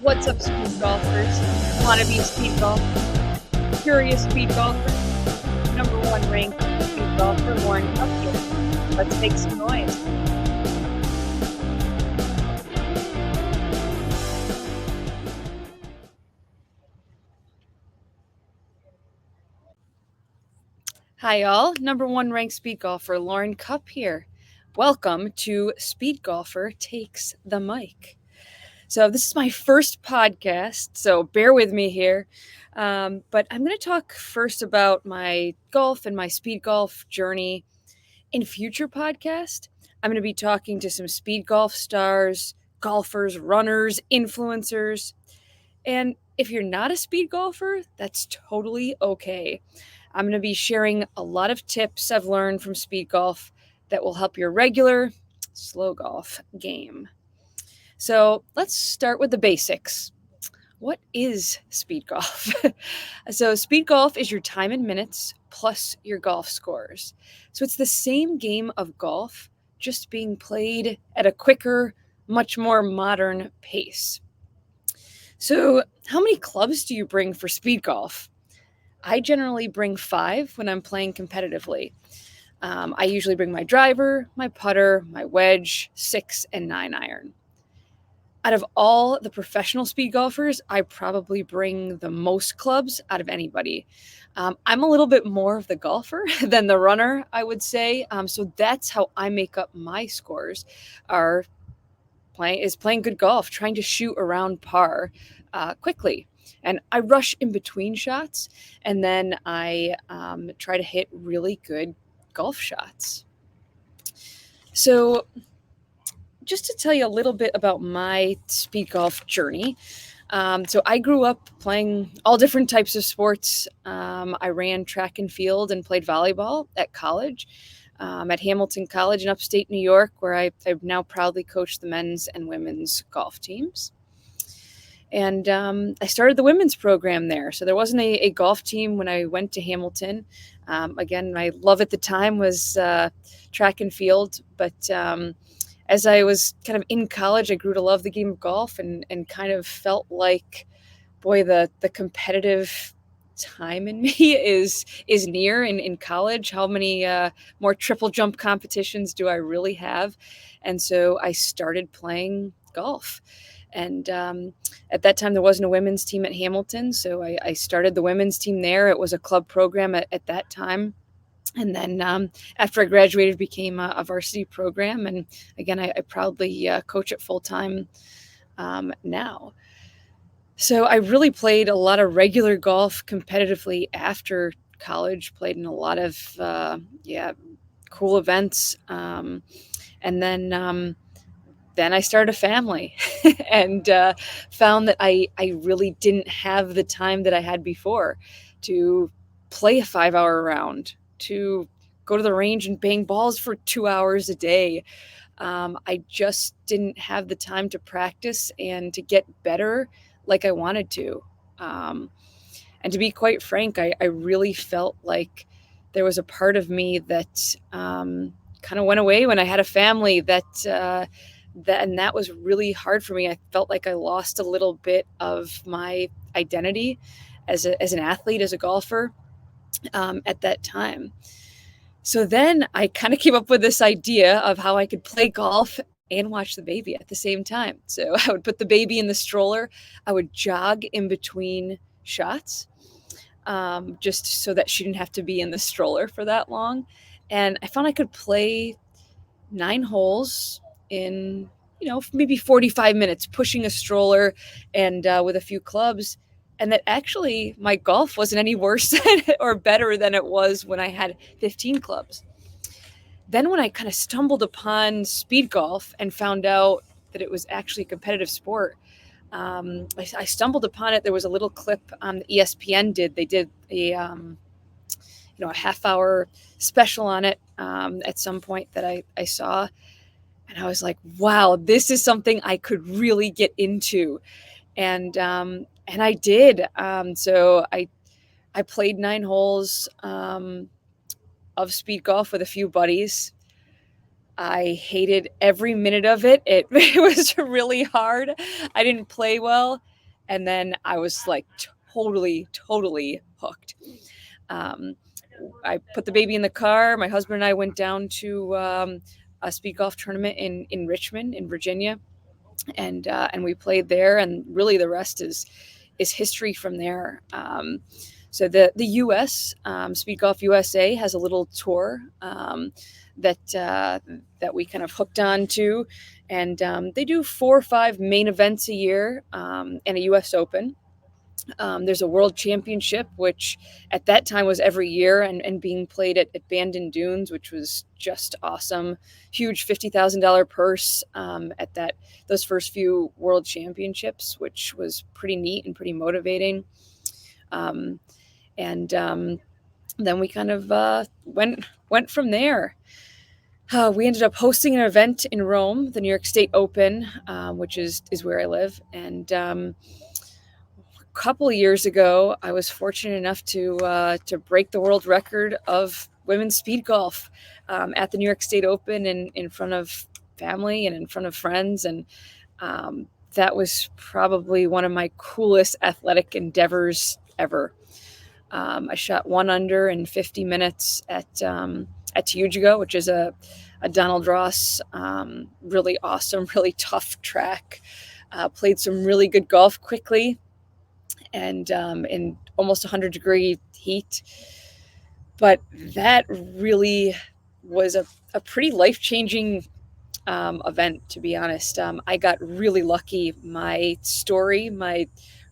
What's up, speed golfers? Wannabe speed golfers? Curious speed golfers? Number one ranked speed golfer, Lauren Cup here. Let's make some noise. Hi, all. Number one ranked speed golfer, Lauren Cup here. Welcome to Speedgolfher Takes the Mic. So this is my first podcast, so bear with me here. But I'm going to talk first about my golf and my speed golf journey. In future podcast, I'm going to be talking to some speed golf stars, golfers, runners, influencers. And if you're not a speed golfer, that's totally okay. I'm going to be sharing a lot of tips I've learned from speed golf that will help your regular slow golf game. So let's start with the basics. What is speed golf? So speed golf is your time in minutes plus your golf scores. So it's the same game of golf, just being played at a quicker, much more modern pace. So how many clubs do you bring for speed golf? I generally bring 5 when I'm playing competitively. I usually bring my driver, my putter, my wedge, 6 and 9 iron. Out of all the professional speed golfers, I probably bring the most clubs out of anybody. I'm a little bit more of the golfer than the runner, I would say. So that's how I make up my scores, playing good golf, trying to shoot around par quickly. And I rush in between shots, and then I try to hit really good golf shots. So just to tell you a little bit about my speed golf journey. So I grew up playing all different types of sports. I ran track and field and played volleyball at college, at Hamilton College in upstate New York, where I now proudly coach the men's and women's golf teams. And I started the women's program there. So there wasn't a golf team when I went to Hamilton. Again, my love at the time was track and field, but as I was kind of in college, I grew to love the game of golf and kind of felt like, boy, the competitive time in me is near in college. How many more triple jump competitions do I really have? And so I started playing golf. And at that time, there wasn't a women's team at Hamilton. So I started the women's team there. It was a club program at that time. And then after I graduated, became a varsity program. And again, I proudly coach it full time now. So I really played a lot of regular golf competitively after college, played in a lot of, cool events. And then I started a family and found that I really didn't have the time that I had before to play a 5-hour round, to go to the range and bang balls for 2 hours a day. I just didn't have the time to practice and to get better like I wanted to. And to be quite frank, I really felt like there was a part of me that kind of went away when I had a family and that was really hard for me. I felt like I lost a little bit of my identity as an athlete, as a golfer. At that time. So then I kind of came up with this idea of how I could play golf and watch the baby at the same time. So I would put the baby in the stroller. I would jog in between shots, just so that she didn't have to be in the stroller for that long. And I found I could play 9 holes in, maybe 45 minutes, pushing a stroller and with a few clubs. And that actually my golf wasn't any worse or better than it was when I had 15 clubs. Then when I kind of stumbled upon speed golf and found out that it was actually a competitive sport, I stumbled upon it. There was a little clip ESPN did. They did a half-hour special on it at some point that I saw. And I was like, wow, this is something I could really get into. And I did. So I played 9 holes of speed golf with a few buddies. I hated every minute of it. It was really hard. I didn't play well. And then I was like totally hooked. Um, I put the baby in the car. My husband and I went down to a speed golf tournament in Richmond, in Virginia, and we played there. And really, the rest is history from there. So the U.S. Speed Golf USA has a little tour that we kind of hooked on to, and they do 4 or 5 main events a year, and a U.S. Open. There's a world championship, which at that time was every year, and being played at Bandon Dunes, which was just awesome. Huge $50,000 purse at those first few world championships, which was pretty neat and pretty motivating. Um, and then we kind of went from there. We ended up hosting an event in Rome, the New York State Open, which is where I live, and couple of years ago, I was fortunate enough to break the world record of women's speed golf at the New York State Open in front of family and in front of friends, and that was probably one of my coolest athletic endeavors ever. I shot 1 under in 50 minutes at Tehujigo, which is a Donald Ross really awesome, really tough track. Played some really good golf quickly, and in almost 100-degree heat. But that really was a pretty life-changing event, to be honest. I got really lucky. My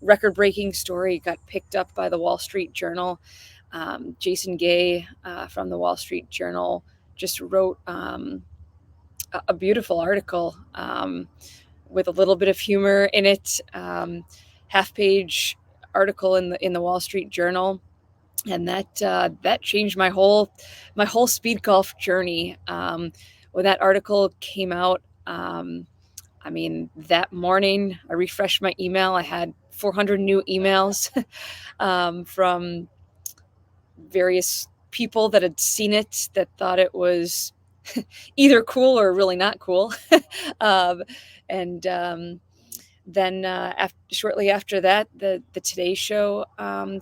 record-breaking story, got picked up by the Wall Street Journal. Jason Gay from the Wall Street Journal just wrote a beautiful article with a little bit of humor in it. Half-page article in the Wall Street Journal, and that changed my whole speed golf journey. When that article came out, I mean, that morning I refreshed my email. I had 400 new emails from various people that had seen it, that thought it was either cool or really not cool. um, and Then shortly after that, the Today Show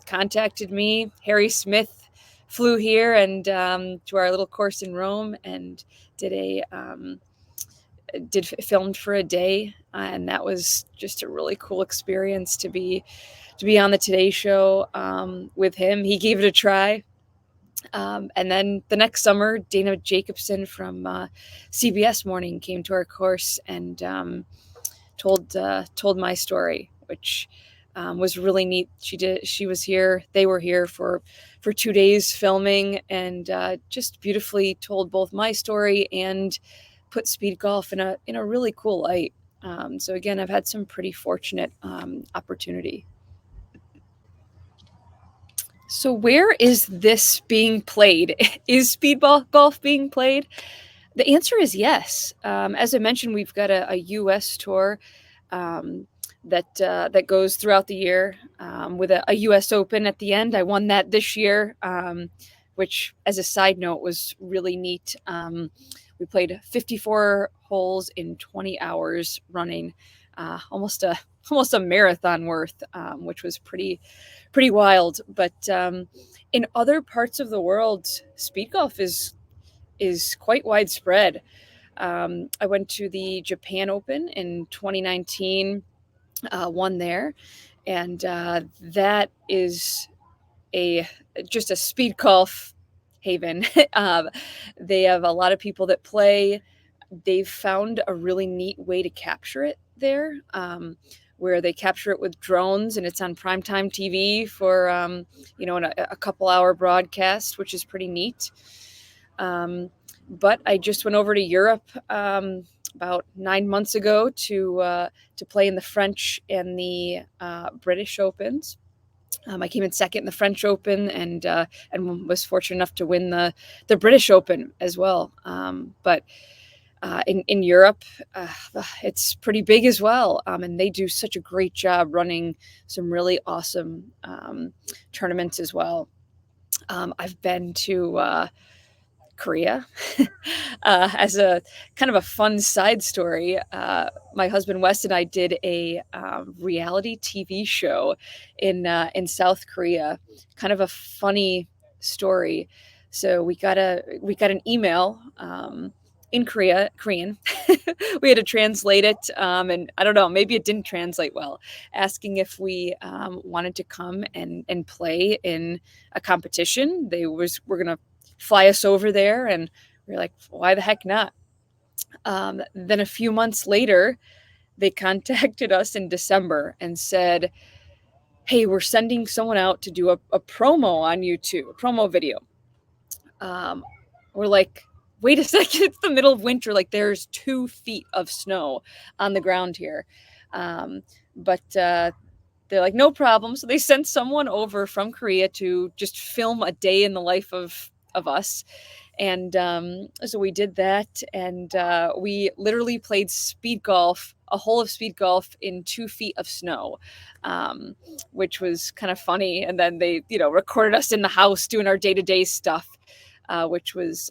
contacted me. Harry Smith flew here and to our little course in Rome, and filmed for a day, and that was just a really cool experience to be on the Today Show with him. He gave it a try. And then the next summer, Dana Jacobson from CBS Morning came to our course and told my story, which was really neat. She was here. They were here for 2 days filming, and just beautifully told both my story and put speed golf in a really cool light. So again, I've had some pretty fortunate opportunity. So where is this being played? Is speedball golf being played? The answer is yes. As I mentioned, we've got a U.S. tour that goes throughout the year with a U.S. Open at the end. I won that this year, which, as a side note, was really neat. We played 54 holes in 20 hours running, almost a marathon worth, which was pretty wild. But in other parts of the world, speed golf is quite widespread. I went to the Japan Open in 2019, won there, and that is just a speed golf haven. They have a lot of people that play. They've found a really neat way to capture it there, where they capture it with drones, and it's on primetime TV for in a couple-hour broadcast, which is pretty neat. But I just went over to Europe about 9 months ago to play in the French and the British Opens. I came in second in the French Open, and was fortunate enough to win the British Open as well. But in Europe, it's pretty big as well, and they do such a great job running some really awesome tournaments as well. I've been to Korea. As a kind of a fun side story, my husband Wes and I did a reality TV show in South Korea. Kind of a funny story. So we got an email in Korean. We had to translate it, and I don't know, maybe it didn't translate well, asking if we wanted to come and play in a competition. Were gonna fly us over there, and we are like, why the heck not? Then a few months later, they contacted us in December and said, hey, we're sending someone out to do a promo on YouTube, a promo video. We're like, wait a second, it's the middle of winter. Like, there's 2 feet of snow on the ground here. But they're like, no problem. So they sent someone over from Korea to just film a day in the life of us. And so we did that, and we literally played speed golf, a hole of speed golf in 2 feet of snow, which was kind of funny. And then they, recorded us in the house doing our day-to-day stuff, which was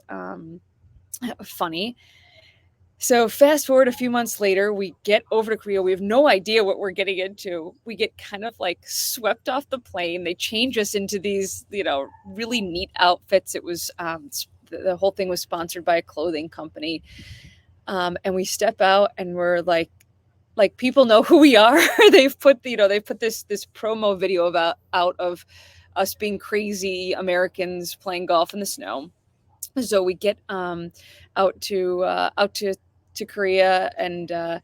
funny. So fast forward a few months later, we get over to Korea. We have no idea what we're getting into. We get kind of like swept off the plane. They change us into these, really neat outfits. It was the whole thing was sponsored by a clothing company, and we step out and we're like people know who we are. They've put this promo video out of us being crazy Americans playing golf in the snow. So we get out to Korea, and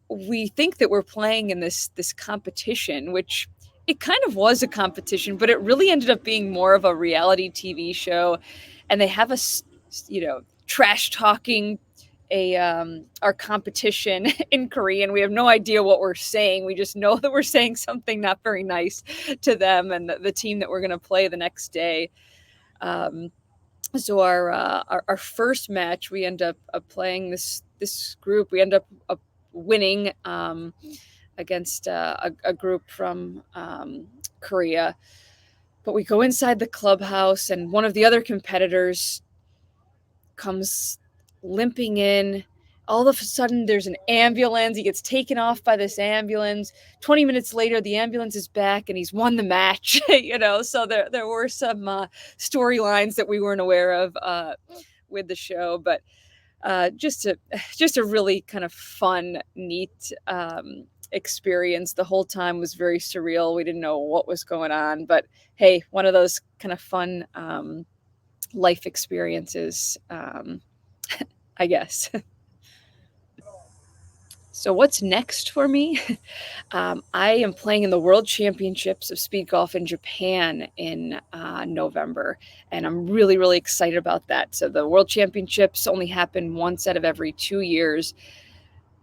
we think that we're playing in this competition, which it kind of was a competition, but it really ended up being more of a reality TV show. And they have us, trash talking our competition in Korean. We have no idea what we're saying. We just know that we're saying something not very nice to them and the team that we're going to play the next day. So our first match, we end up playing this group. We end up winning against a group from Korea. But we go inside the clubhouse, and one of the other competitors comes limping in. All of a sudden, there's an ambulance. He gets taken off by this ambulance. 20 minutes later, the ambulance is back, and he's won the match. So there were some storylines that we weren't aware of with the show, but just a really kind of fun, neat experience. The whole time was very surreal. We didn't know what was going on, but hey, one of those kind of fun life experiences, I guess. So what's next for me? I am playing in the World Championships of Speed Golf in Japan in November, and I'm really, really excited about that. So the World Championships only happen once out of every 2 years.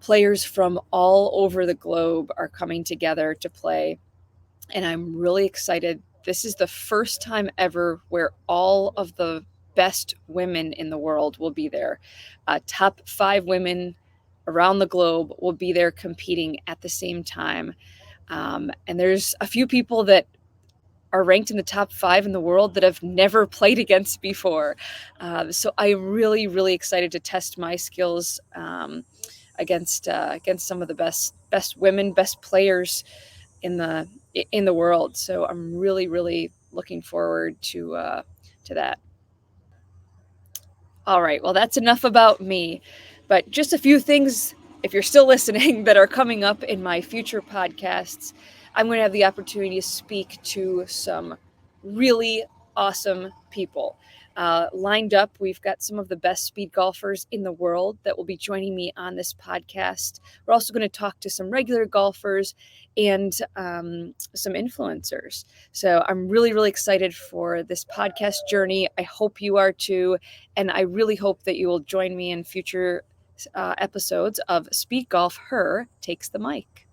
Players from all over the globe are coming together to play, and I'm really excited. This is the first time ever where all of the best women in the world will be there. Top 5 women around the globe will be there competing at the same time. And there's a few people that are ranked in the top 5 in the world that have never played against before. So I'm really, really excited to test my skills against some of the best women, best players in the world. So I'm really, really looking forward to that. All right, well, that's enough about me, but just a few things, if you're still listening, that are coming up in my future podcasts. I'm going to have the opportunity to speak to some really awesome people lined up. We've got some of the best speed golfers in the world that will be joining me on this podcast. We're also going to talk to some regular golfers and some influencers. So I'm really, really excited for this podcast journey. I hope you are too. And I really hope that you will join me in future episodes of Speedgolfher Takes the Mic.